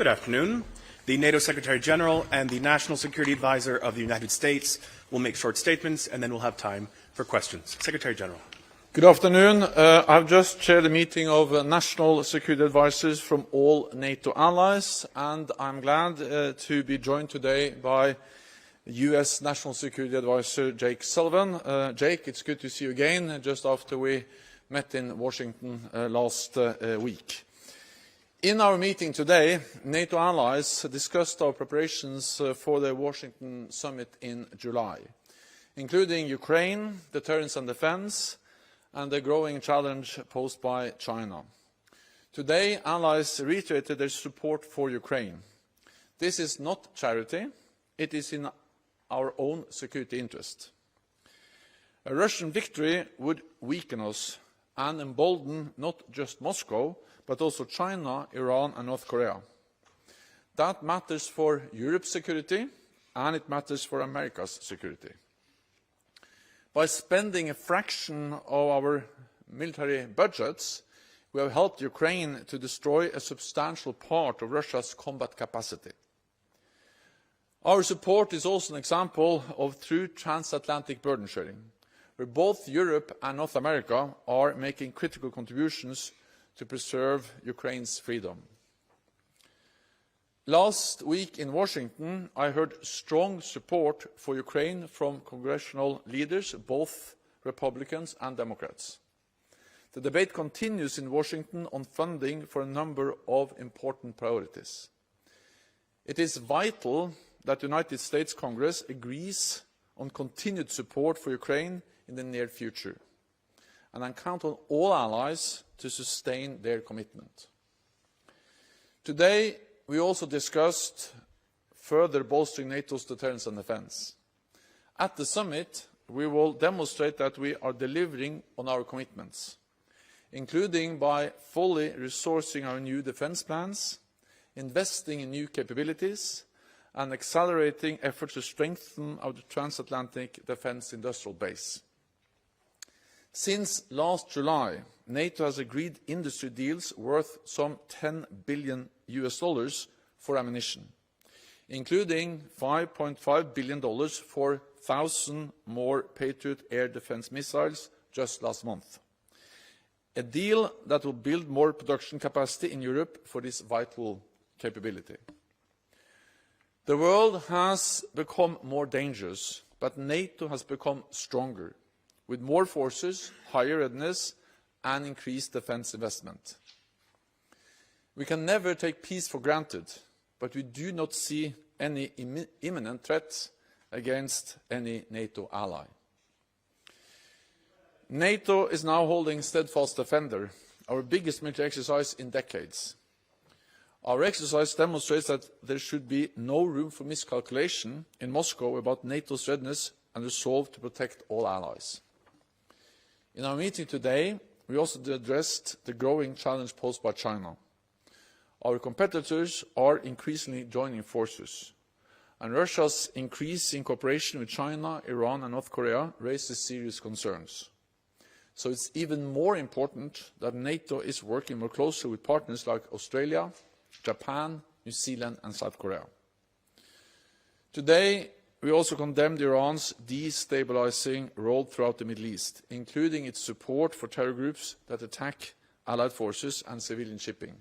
Good afternoon. The NATO Secretary General and the National Security Advisor of the United States will make short statements, and then we'll have time for questions. Secretary General. Good afternoon. I've just chaired a meeting of national security advisors from all NATO allies, and I'm glad to be joined today by U.S. National Security Advisor Jake Sullivan. Jake, it's good to see you again, just after we met in Washington last week. In our meeting today, NATO allies discussed our preparations for the Washington summit in July, including Ukraine, deterrence and defense, and the growing challenge posed by China. Today, allies reiterated their support for Ukraine. This is not charity, it is in our own security interest. A Russian victory would weaken us and embolden not just Moscow, but also China, Iran and North Korea. That matters for Europe's security, and it matters for America's security. By spending a fraction of our military budgets, we have helped Ukraine to destroy a substantial part of Russia's combat capacity. Our support is also an example of true transatlantic burden sharing, where both Europe and North America are making critical contributions to preserve Ukraine's freedom. Last week in Washington, I heard strong support for Ukraine from congressional leaders, both Republicans and Democrats. The debate continues in Washington on funding for a number of important priorities. It is vital that the United States Congress agrees on continued support for Ukraine in the near future, and I count on all allies to sustain their commitment. Today, we also discussed further bolstering NATO's deterrence and defense. At the summit, we will demonstrate that we are delivering on our commitments, including by fully resourcing our new defense plans, investing in new capabilities, and accelerating efforts to strengthen our transatlantic defense industrial base. Since last July, NATO has agreed industry deals worth some $10 billion for ammunition, including $5.5 billion for 1,000 more Patriot air defense missiles just last month. A deal that will build more production capacity in Europe for this vital capability. The world has become more dangerous, but NATO has become stronger, with more forces, higher readiness, and increased defense investment. We can never take peace for granted, but we do not see any imminent threats against any NATO ally. NATO is now holding Steadfast Defender, our biggest military exercise in decades. Our exercise demonstrates that there should be no room for miscalculation in Moscow about NATO's readiness and resolve to protect all allies. In our meeting today, we also addressed the growing challenge posed by China. Our competitors are increasingly joining forces, and Russia's increasing cooperation with China, Iran and North Korea raises serious concerns. So it's even more important that NATO is working more closely with partners like Australia, Japan, New Zealand and South Korea. Today, we also condemned Iran's destabilizing role throughout the Middle East, including its support for terror groups that attack allied forces and civilian shipping.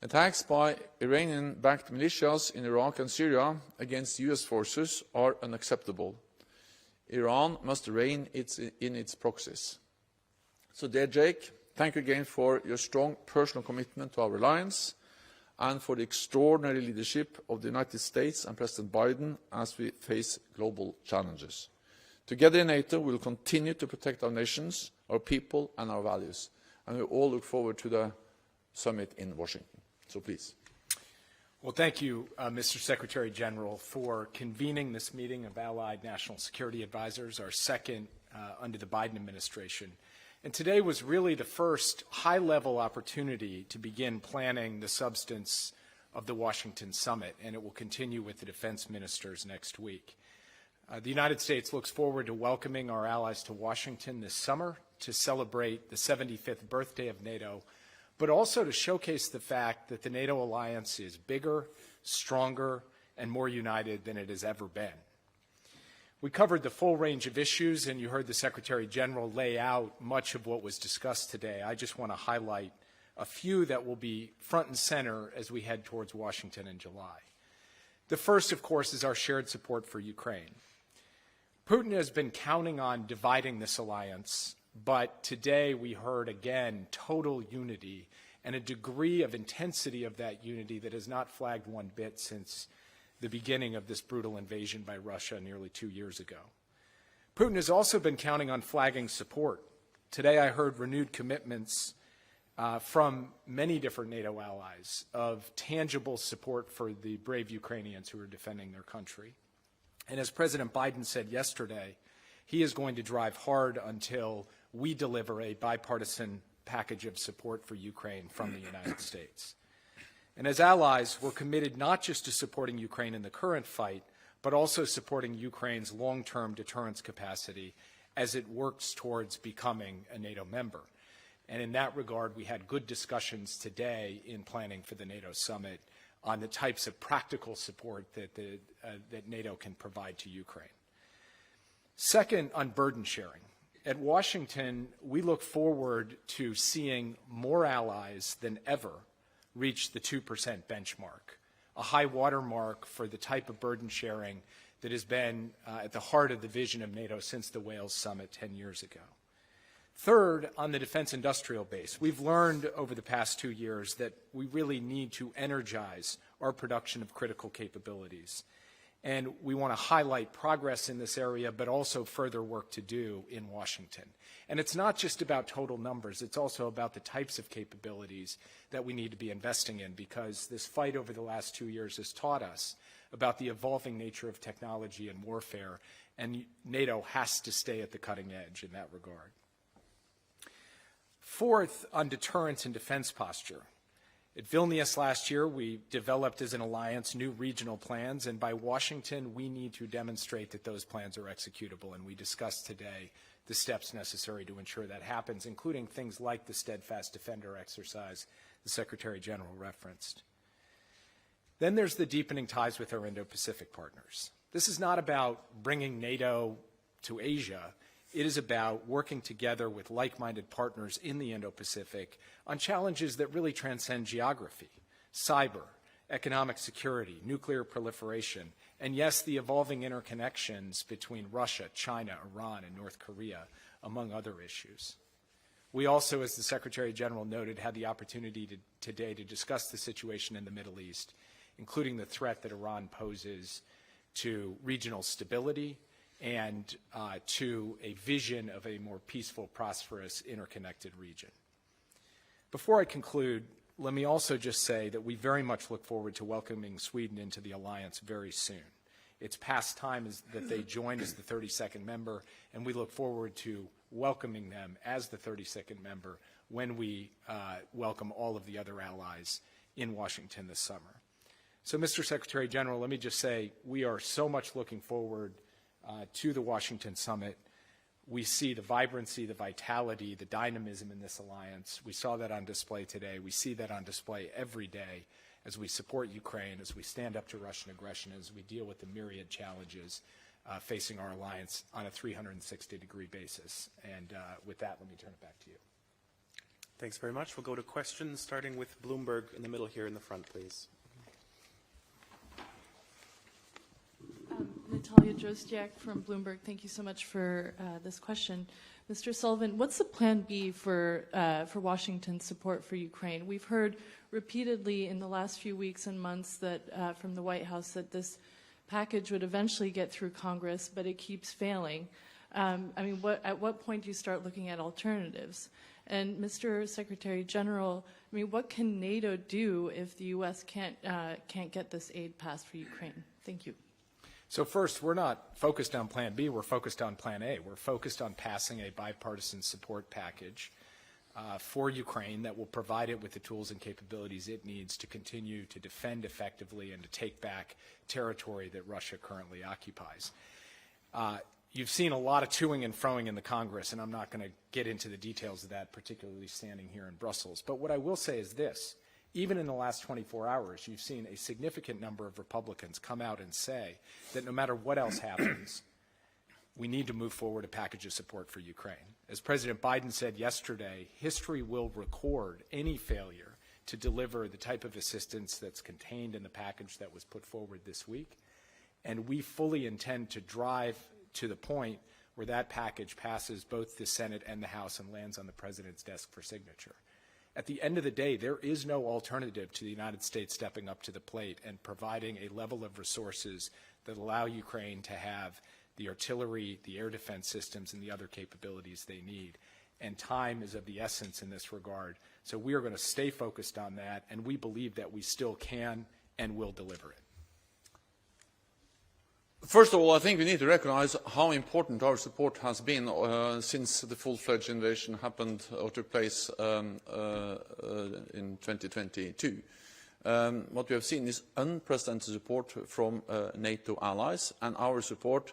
Attacks by Iranian-backed militias in Iraq and Syria against US forces are unacceptable. Iran must rein in its proxies. So, dear Jake, thank you again for your strong personal commitment to our alliance and for the extraordinary leadership of the United States and President Biden as we face global challenges. Together in NATO, we will continue to protect our nations, our people and our values. And we all look forward to the summit in Washington. So please. Well, thank you, Mr. Secretary General, for convening this meeting of Allied National Security Advisors, our second under the Biden administration. And today was really the first high-level opportunity to begin planning the substance of the Washington summit, and it will continue with the defense ministers next week. The United States looks forward to welcoming our allies to Washington this summer to celebrate the 75th birthday of NATO but also to showcase the fact that the NATO alliance is bigger, stronger, and more united than it has ever been. We covered the full range of issues, and you heard the Secretary General lay out much of what was discussed today. I just want to highlight a few that will be front and center as we head towards Washington in July. The first, of course, is our shared support for Ukraine. Putin has been counting on dividing this alliance, but today we heard again total unity and a degree of intensity of that unity that has not flagged one bit since the beginning of this brutal invasion by Russia nearly 2 years ago. Putin has also been counting on flagging support. Today I heard renewed commitments from many different NATO allies of tangible support for the brave Ukrainians who are defending their country. And as President Biden said yesterday, he is going to drive hard until we deliver a bipartisan package of support for Ukraine from the United States. And as allies, we're committed not just to supporting Ukraine in the current fight, but also supporting Ukraine's long-term deterrence capacity as it works towards becoming a NATO member. And in that regard, we had good discussions today in planning for the NATO summit on the types of practical support that NATO can provide to Ukraine. Second, on burden sharing. At Washington, we look forward to seeing more allies than ever reach the 2% benchmark, a high watermark for the type of burden sharing that has been at the heart of the vision of NATO since the Wales summit 10 years ago. Third, on the defense industrial base, we've learned over the past 2 years that we really need to energize our production of critical capabilities. And we want to highlight progress in this area, but also further work to do in Washington. And it's not just about total numbers, it's also about the types of capabilities that we need to be investing in, because this fight over the last 2 years has taught us about the evolving nature of technology and warfare, and NATO has to stay at the cutting edge in that regard. Fourth, on deterrence and defense posture. At Vilnius last year, we developed as an alliance new regional plans, and by Washington, we need to demonstrate that those plans are executable, and we discussed today the steps necessary to ensure that happens, including things like the Steadfast Defender exercise the Secretary General referenced. Then there's the deepening ties with our Indo-Pacific partners. This is not about bringing NATO to Asia. It is about working together with like-minded partners in the Indo-Pacific on challenges that really transcend geography, cyber, economic security, nuclear proliferation, and yes, the evolving interconnections between Russia, China, Iran, and North Korea, among other issues. We also, as the Secretary General noted, had the opportunity today to discuss the situation in the Middle East, including the threat that Iran poses to regional stability and to a vision of a more peaceful, prosperous, interconnected region. Before I conclude, let me also just say that we very much look forward to welcoming Sweden into the alliance very soon. It's past time that they join as the 32nd member, and we look forward to welcoming them as the 32nd member when we welcome all of the other allies in Washington this summer. So, Mr. Secretary General, let me just say we are so much looking forward to the Washington summit. We see the vibrancy, the vitality, the dynamism in this alliance. We saw that on display today. We see that on display every day as we support Ukraine, as we stand up to Russian aggression, as we deal with the myriad challenges facing our alliance on a 360-degree basis. And with that, let me turn it back to you. Thanks very much. We'll go to questions, starting with Bloomberg in the middle here in the front, please. Natalia Drozdyak from Bloomberg. Thank you so much for this question. Mr. Sullivan, what's the plan B for Washington's support for Ukraine? We've heard repeatedly in the last few weeks and months that from the White House that this package would eventually get through Congress, but it keeps failing. I mean, at what point do you start looking at alternatives? And Mr. Secretary General, I mean, what can NATO do if the U.S. can't get this aid passed for Ukraine? Thank you. So first, we're not focused on Plan B, we're focused on Plan A. We're focused on passing a bipartisan support package for Ukraine that will provide it with the tools and capabilities it needs to continue to defend effectively and to take back territory that Russia currently occupies. You've seen a lot of toing and froing in the Congress, and I'm not going to get into the details of that, particularly standing here in Brussels. But what I will say is this. Even in the last 24 hours, you've seen a significant number of Republicans come out and say that no matter what else happens, we need to move forward a package of support for Ukraine. As President Biden said yesterday, history will record any failure to deliver the type of assistance that's contained in the package that was put forward this week. And we fully intend to drive to the point where that package passes both the Senate and the House and lands on the President's desk for signature. At the end of the day, there is no alternative to the United States stepping up to the plate and providing a level of resources that allow Ukraine to have the artillery, the air defense systems, and the other capabilities they need. And time is of the essence in this regard. So we are going to stay focused on that, and we believe that we still can and will deliver it. First of all, I think we need to recognize how important our support has been since the full-fledged invasion happened or took place in 2022. What we have seen is unprecedented support from NATO allies, and our support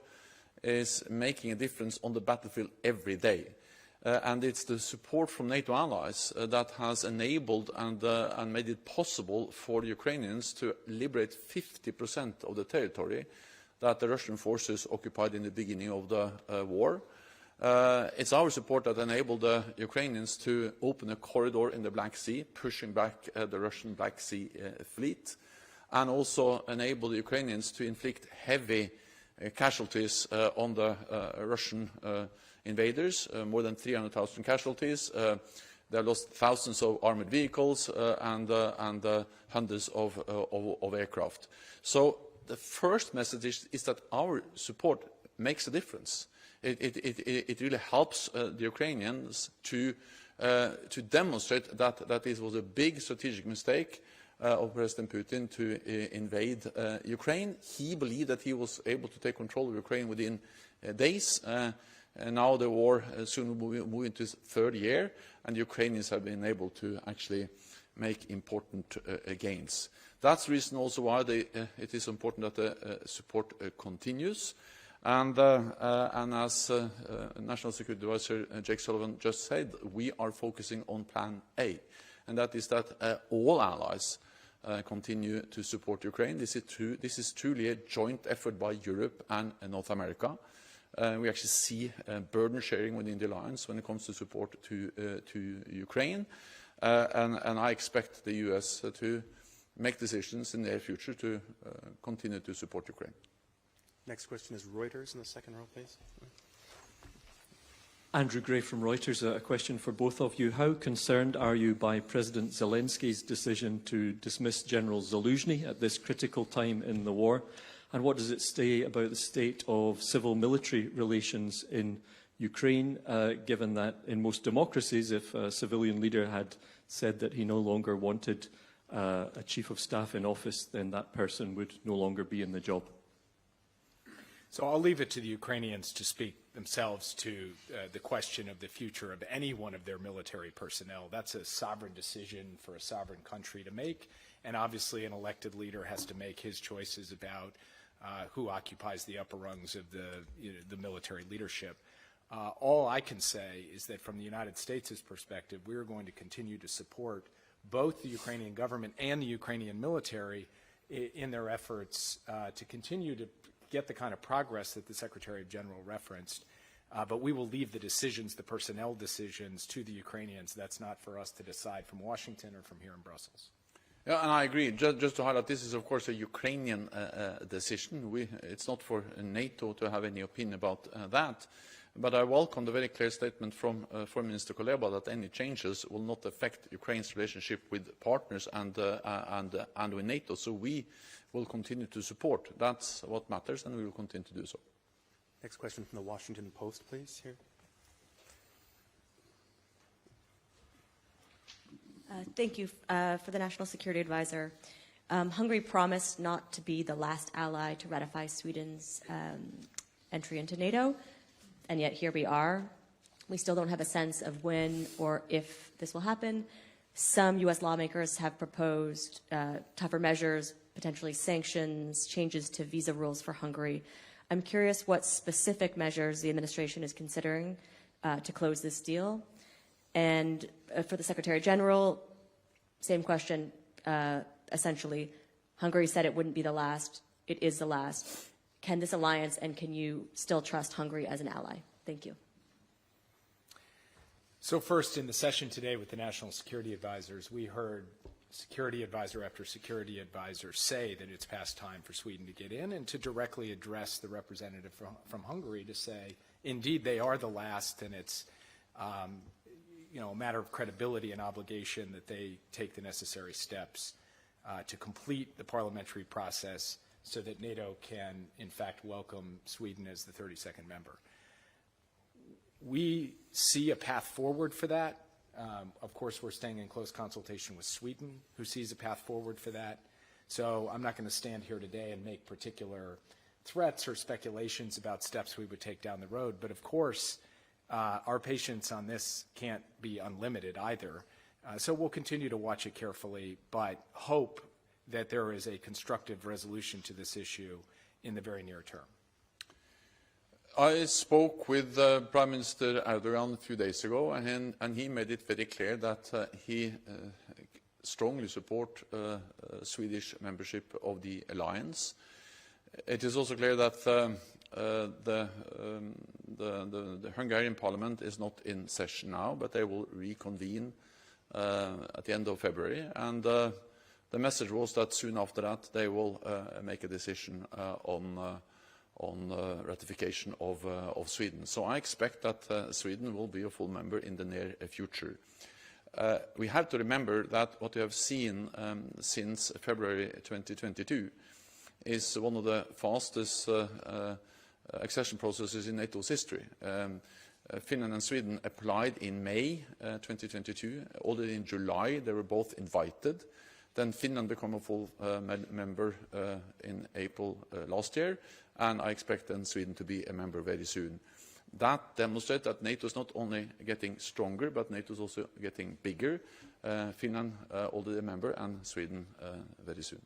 is making a difference on the battlefield every day. And it's the support from NATO allies that has enabled and made it possible for the Ukrainians to liberate 50% of the territory that the Russian forces occupied in the beginning of the war. It's our support that enabled the Ukrainians to open a corridor in the Black Sea, pushing back the Russian Black Sea fleet, and also enabled the Ukrainians to inflict heavy casualties on the Russian invaders, more than 300,000 casualties. They lost thousands of armored vehicles and hundreds of aircraft. So the first message is that our support makes a difference. It really helps the Ukrainians to demonstrate that this was a big strategic mistake of President Putin to invade Ukraine. He believed that he was able to take control of Ukraine within days. And now the war soon will move into its third year, and the Ukrainians have been able to actually make important gains. That's the reason also why it is important that the support continues. And as National Security Adviser Jake Sullivan just said, we are focusing on Plan A, and that is that all allies continue to support Ukraine. This is truly a joint effort by Europe and North America. We actually see burden sharing within the alliance when it comes to support to Ukraine, and I expect the U.S. to make decisions in the near future to continue to support Ukraine. Next question is Reuters in the second row, please. Andrew Gray from Reuters. A question for both of you. How concerned are you by President Zelensky's decision to dismiss General Zaluzhny at this critical time in the war? And what does it say about the state of civil-military relations in Ukraine, given that in most democracies, if a civilian leader had said that he no longer wanted a chief of staff in office, then that person would no longer be in the job? So I'll leave it to the Ukrainians to speak themselves to the question of the future of any one of their military personnel. That's a sovereign decision for a sovereign country to make, and obviously an elected leader has to make his choices about who occupies the upper rungs of the military leadership. All I can say is that from the United States' perspective, we are going to continue to support both the Ukrainian government and the Ukrainian military in their efforts to continue to get the kind of progress that the Secretary General referenced. But we will leave the decisions, the personnel decisions, to the Ukrainians. That's not for us to decide from Washington or from here in Brussels. Yeah, and I agree. Just to highlight, this is, of course, a Ukrainian decision. It's not for NATO to have any opinion about that. But I welcome the very clear statement from Foreign Minister Kuleba that any changes will not affect Ukraine's relationship with partners and with NATO. So we will continue to support. That's what matters, and we will continue to do so. Next question from the Washington Post, please. Here. Thank you for the National Security Advisor. Hungary promised not to be the last ally to ratify Sweden's entry into NATO. And yet here we are. We still don't have a sense of when or if this will happen. Some U.S. lawmakers have proposed tougher measures, potentially sanctions, changes to visa rules for Hungary. I'm curious what specific measures the administration is considering to close this deal. And for the Secretary General, same question, essentially. Hungary said it wouldn't be the last. It is the last. Can this alliance, and can you still trust Hungary as an ally? Thank you. So first, in the session today with the National Security Advisors, we heard security advisor after security advisor say that it's past time for Sweden to get in, and to directly address the representative from Hungary to say, indeed, they are the last, and it's a matter of credibility and obligation that they take the necessary steps to complete the parliamentary process so that NATO can, in fact, welcome Sweden as the 32nd member. We see a path forward for that. Of course, we're staying in close consultation with Sweden, who sees a path forward for that. So I'm not going to stand here today and make particular threats or speculations about steps we would take down the road. But of course, our patience on this can't be unlimited either. So we'll continue to watch it carefully, but hope that there is a constructive resolution to this issue in the very near term. I spoke with Prime Minister Erdogan a few days ago, and he made it very clear that he strongly supports Swedish membership of the alliance. It is also clear that the Hungarian parliament is not in session now, but they will reconvene at the end of February. And the message was that soon after that they will make a decision on ratification of Sweden. So I expect that Sweden will be a full member in the near future. We have to remember that what we have seen since February 2022 is one of the fastest accession processes in NATO's history. Finland and Sweden applied in May 2022. Already in July, they were both invited. Then Finland became a full member in April last year, and I expect then Sweden to be a member very soon. That demonstrates that NATO is not only getting stronger, but NATO is also getting bigger. Finland already a member, and Sweden very soon.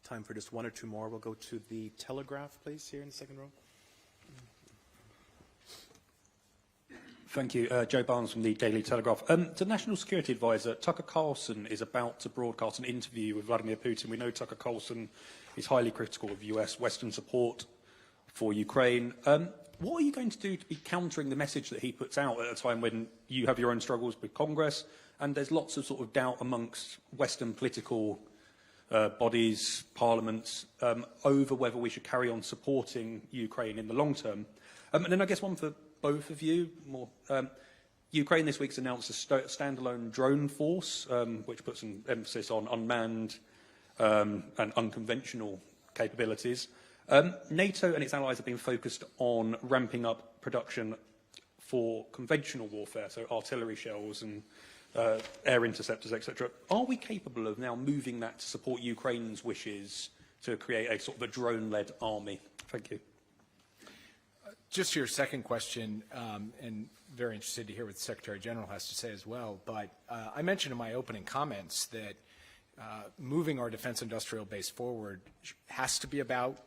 Time for just one or two more. We'll go to the Telegraph, please, here in the second row. Thank you. Joe Barnes from the Daily Telegraph. To National Security Advisor, Tucker Carlson is about to broadcast an interview with Vladimir Putin. We know Tucker Carlson is highly critical of US Western support for Ukraine. What are you going to do to be countering the message that he puts out at a time when you have your own struggles with Congress and there's lots of sort of doubt amongst Western political bodies, parliaments, over whether we should carry on supporting Ukraine in the long term? And then I guess one for both of you. Ukraine this week's announced a standalone drone force, which puts an emphasis on unmanned and unconventional capabilities. NATO and its allies have been focused on ramping up production for conventional warfare, so artillery shells and air interceptors, etc. Are we capable of now moving that to support Ukraine's wishes to create a sort of a drone-led army? Thank you. Just to your second question, and very interested to hear what the Secretary General has to say as well, but I mentioned in my opening comments that moving our defense industrial base forward has to be about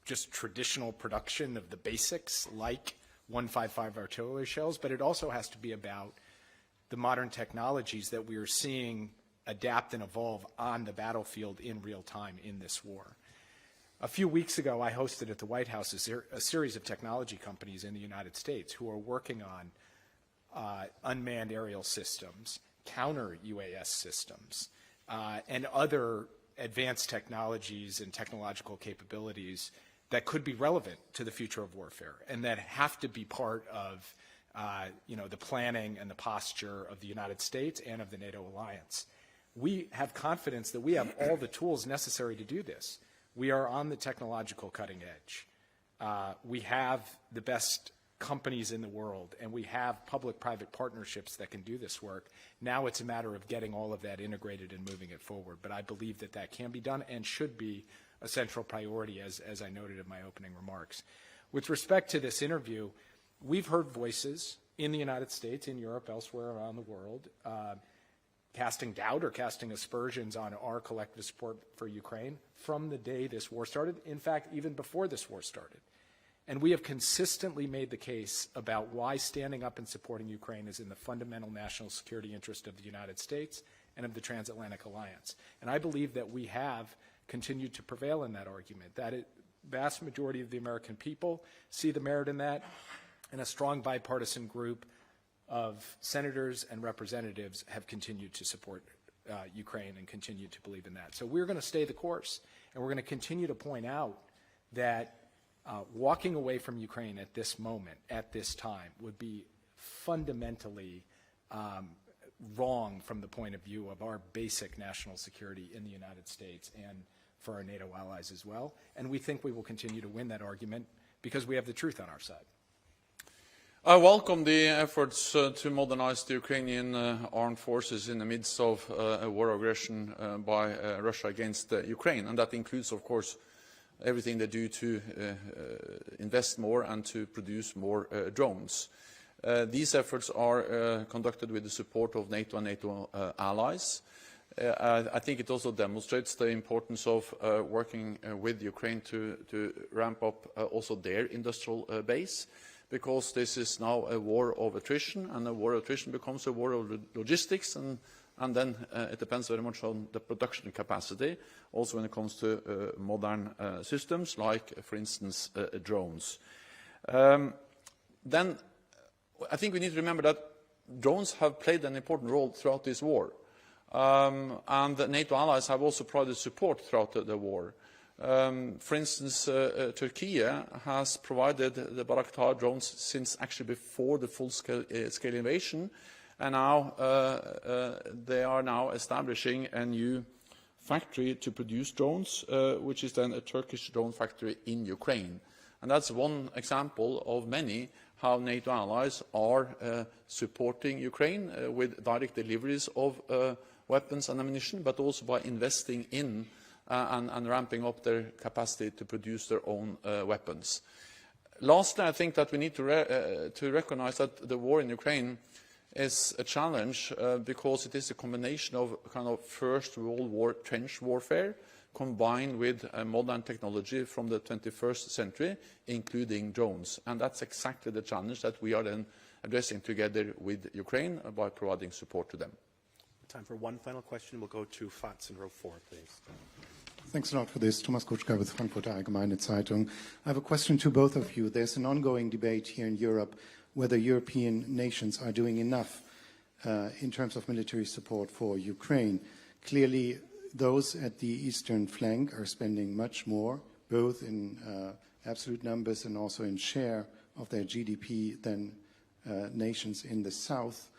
just traditional production of the basics like 155 artillery shells, but it also has to be about the modern technologies that we are seeing adapt and evolve on the battlefield in real time in this war. A few weeks ago, I hosted at the White House a series of technology companies in the United States who are working on unmanned aerial systems, counter UAS systems, and other advanced technologies and technological capabilities that could be relevant to the future of warfare and that have to be part of the planning and the posture of the United States and of the NATO alliance. We have confidence that we have all the tools necessary to do this. We are on the technological cutting edge. We have the best companies in the world, and we have public-private partnerships that can do this work. Now it's a matter of getting all of that integrated and moving it forward. But I believe that that can be done and should be a central priority, as I noted in my opening remarks. With respect to this interview, we've heard voices in the United States, in Europe, elsewhere around the world, casting doubt or casting aspersions on our collective support for Ukraine from the day this war started, in fact, even before this war started. And we have consistently made the case about why standing up and supporting Ukraine is in the fundamental national security interest of the United States and of the transatlantic alliance. And I believe that we have continued to prevail in that argument, that the vast majority of the American people see the merit in that, and a strong bipartisan group of senators and representatives have continued to support Ukraine and continue to believe in that. So we're going to stay the course, and we're going to continue to point out that walking away from Ukraine at this moment, at this time, would be fundamentally wrong from the point of view of our basic national security in the United States and for our NATO allies as well. And we think we will continue to win that argument because we have the truth on our side. I welcome the efforts to modernize the Ukrainian armed forces in the midst of a war of aggression by Russia against Ukraine. And that includes, of course, everything they do to invest more and to produce more drones. These efforts are conducted with the support of NATO and NATO allies. I think it also demonstrates the importance of working with Ukraine to ramp up also their industrial base, because this is now a war of attrition, and a war of attrition becomes a war of logistics, and then it depends very much on the production capacity, also when it comes to modern systems, like, for instance, drones. Then I think we need to remember that drones have played an important role throughout this war, and the NATO allies have also provided support throughout the war. For instance, Turkey has provided the Bayraktar drones since actually before the full-scale invasion, and now they are now establishing a new factory to produce drones, which is then a Turkish drone factory in Ukraine. And that's one example of many how NATO allies are supporting Ukraine with direct deliveries of weapons and ammunition, but also by investing in and ramping up their capacity to produce their own weapons. Lastly, I think that we need to recognize that the war in Ukraine is a challenge because it is a combination of kind of First World War trench warfare combined with modern technology from the 21st century, including drones. And that's exactly the challenge that we are then addressing together with Ukraine by providing support to them. Time for one final question. We'll go to Fats in row 4, please. Thanks a lot for this. Thomas Kutschka with Frankfurter Allgemeine Zeitung. I have a question to both of you. There's an ongoing debate here in Europe whether European nations are doing enough in terms of military support for Ukraine. Clearly, those at the eastern flank are spending much more, both in absolute numbers and also in share of their GDP than nations in the south.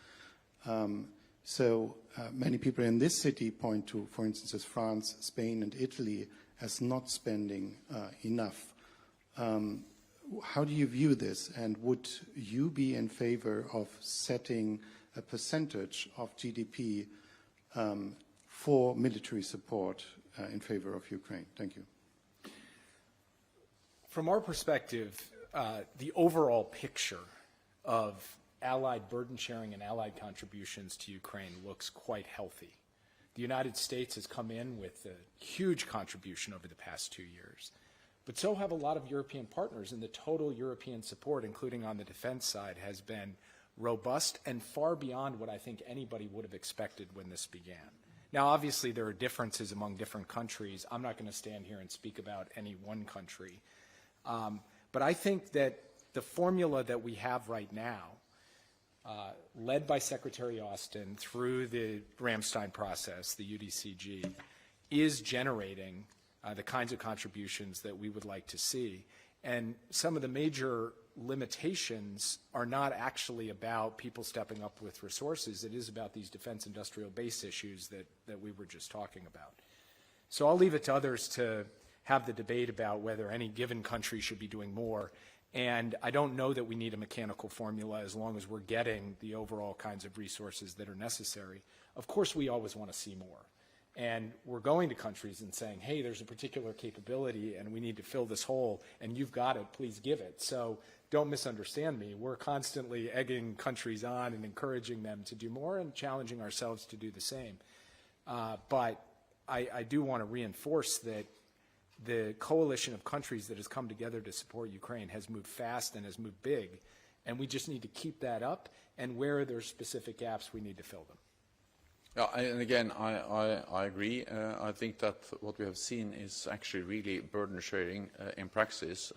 So many people in this city point to, for instance, as France, Spain, and Italy as not spending enough. How do you view this, and would you be in favor of setting a percentage of GDP for military support in favor of Ukraine? Thank you. From our perspective, the overall picture of Allied burden sharing and Allied contributions to Ukraine looks quite healthy. The United States has come in with a huge contribution over the past 2 years, but so have a lot of European partners, and the total European support, including on the defense side, has been robust and far beyond what I think anybody would have expected when this began. Now, obviously, there are differences among different countries. I'm not going to stand here and speak about any one country. But I think that the formula that we have right now, led by Secretary Austin through the Ramstein process, the UDCG, is generating the kinds of contributions that we would like to see. And some of the major limitations are not actually about people stepping up with resources. It is about these defense industrial base issues that we were just talking about. So I'll leave it to others to have the debate about whether any given country should be doing more. And I don't know that we need a mechanical formula as long as we're getting the overall kinds of resources that are necessary. Of course, we always want to see more. And we're going to countries and saying, hey, there's a particular capability and we need to fill this hole and you've got it, please give it. So don't misunderstand me. We're constantly egging countries on and encouraging them to do more and challenging ourselves to do the same. But I do want to reinforce that the coalition of countries that has come together to support Ukraine has moved fast and has moved big. And we just need to keep that up. And where there's specific gaps, we need to fill them. Yeah, and again, I agree. I think that what we have seen is actually really burden sharing in practice,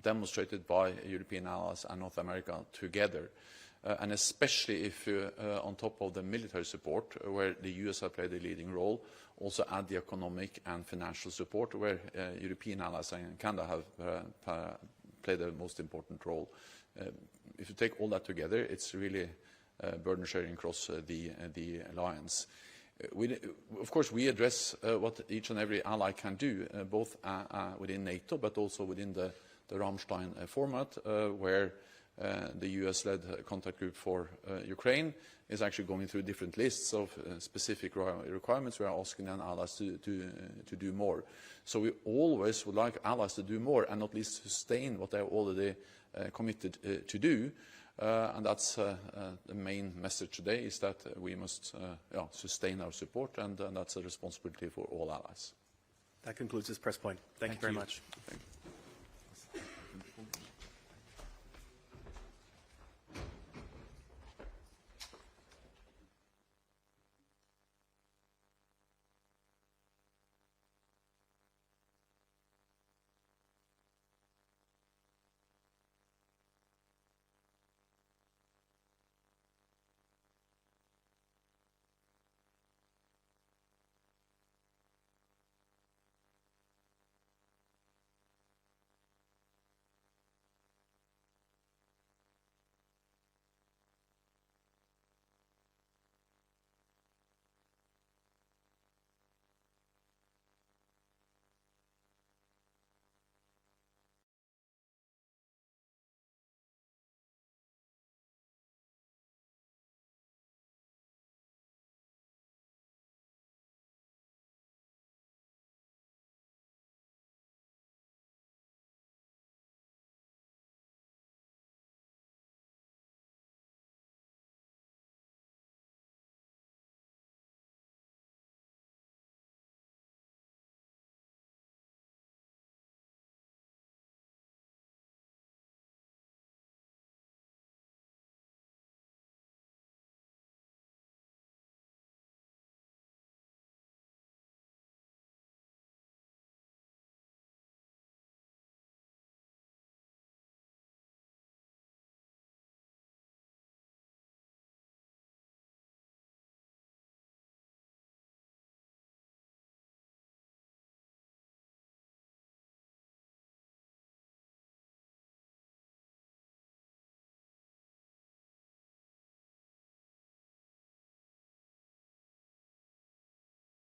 demonstrated by European allies and North America together. And especially if on top of the military support, where the US have played a leading role, also add the economic and financial support, where European allies and Canada have played the most important role. If you take all that together, it's really burden sharing across the alliance. Of course, we address what each and every ally can do, both within NATO, but also within the Ramstein format, where the US-led contact group for Ukraine is actually going through different lists of specific requirements. We are asking then allies to do more. So we always would like allies to do more and not least sustain what they are already committed to do. And that's the main message today, is that we must sustain our support, and that's a responsibility for all allies. That concludes this press point. Thank you very much. Thank you.